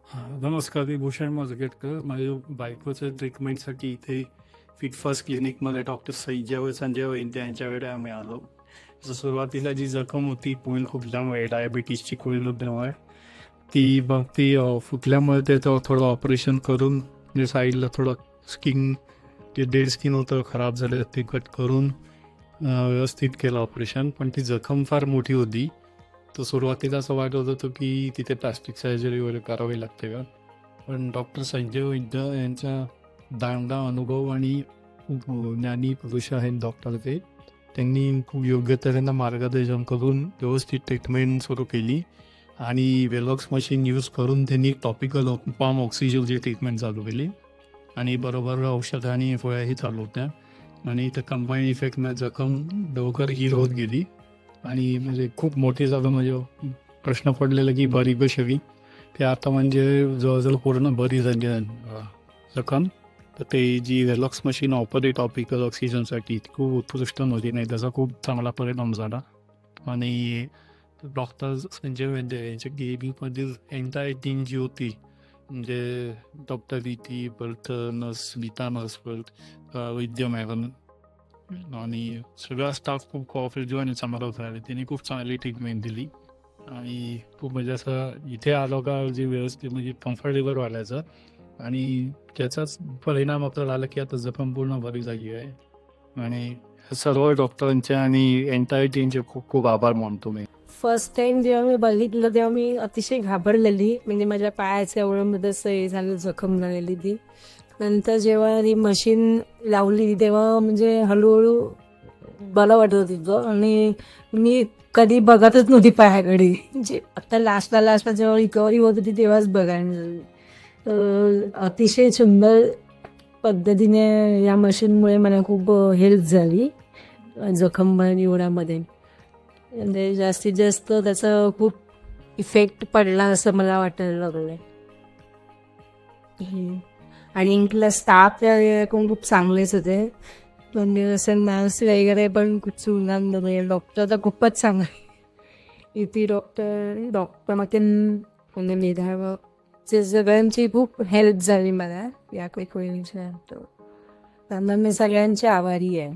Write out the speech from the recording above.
नमस्कार, मी भूषण मोजगेटकर. माझ्या बायकोच्या ट्रीटमेंटसाठी इथे फिट फर्स्ट क्लिनिकमध्ये डॉक्टर संजय वैद्य यांच्याकडे आम्ही आलो. सुरुवातीला जी जखम होती पुढील फुटल्यामुळे डायबिटीसची कुळीमुळे ती फुटल्यामुळे त्याचं थोडं ऑपरेशन करून जे साईडला थोडं स्किन जे डेड स्किन होतं खराब झालं ते कट करून व्यवस्थित केलं ऑपरेशन. पण ती जखम फार मोठी होती. तर सुरुवातीला असं वाटत होतं की तिथे प्लास्टिक सर्जरी वगैरे करावी लागते का. पण डॉक्टर संजय वैद्य यांचा दांडा अनुभव आणि खूप ज्ञानी पुरुष आहेत डॉक्टर ते. त्यांनी खूप योग्य तऱ्हेनं मार्गदर्शन करून व्यवस्थित ट्रीटमेंट सुरू केली आणि वेलॉक्स मशीन यूज करून त्यांनी टॉपिकल पॉम ऑक्सिजनची ट्रीटमेंट चालू केली आणि बरोबर औषधं आणि गोळ्याही चालू होत्या आणि त्या कंबाईन इफेक्टनं जखम लवकर हील होत गेली आणि म्हणजे खूप मोठी झालं. म्हणजे प्रश्न पडलेला की बरी कशी ते आता म्हणजे जवळजवळ पूर्ण बरी झाली जखम. तर ते जी वेलॉक्स मशीन ऑपरेट टॉपिकल ऑक्सिजनसाठी खूप उत्कृष्ट नव्हती, नाही त्याचा खूप चांगला परिणाम झाला. आणि डॉक्टर संजय वैद्य यांच्या गेमिंगमधील एंटायर टीम जी होती म्हणजे डॉक्टर रीती परत नर्स गीता नर्स परत वैद्य मॅडम आणि सगळा स्टाफ खूप कोऑपरेटिव्ह आणि चांगला होता. त्यांनी खूप चांगली ट्रीटमेंट दिली आणि खूप म्हणजे असं इथे आलो का जे व्यवस्थित म्हणजे कम्फर्टेबल वाटायचं आणि त्याचाच परिणाम आपल्याला आला की आता जखम पूर्ण बरी झाली आहे. आणि सर्व डॉक्टरांचे आणि एंटायर टीमचे खूप खूप आभार मानतो मी. फर्स्ट टाइम जेव्हा मी बघितलं तेव्हा मी अतिशय घाबरलेली. म्हणजे माझ्या पायाच्या एवढं जसं हे झालं, जखम झालेली ती. नंतर जेव्हा ती मशीन लावली तेव्हा म्हणजे हळूहळू बरं वाटत होतं आणि मी कधी बघतच नव्हती पायाकडे. म्हणजे आता लास्टला जेव्हा रिकव्हरी होत होती तेव्हाच बघायला मिळाली. अतिशय सुंदर पद्धतीने या मशीनमुळे मला खूप हेल्प झाली जखम निवडामध्ये. म्हणजे जास्तीत जास्त त्याचा खूप इफेक्ट पडला असं मला वाटायला लागलं. आणि इथला स्टाफ खूप चांगलेच होते. म्हणजे असं नर्स वगैरे पण खूप सुंदर. डॉक्टर तर खूपच चांगले. इथे डॉक्टर म्हणजे मेधाव सगळ्यांची खूप हेल्प झाली मला या वेळेच्या. त्यांना मी सगळ्यांची आभारी आहे.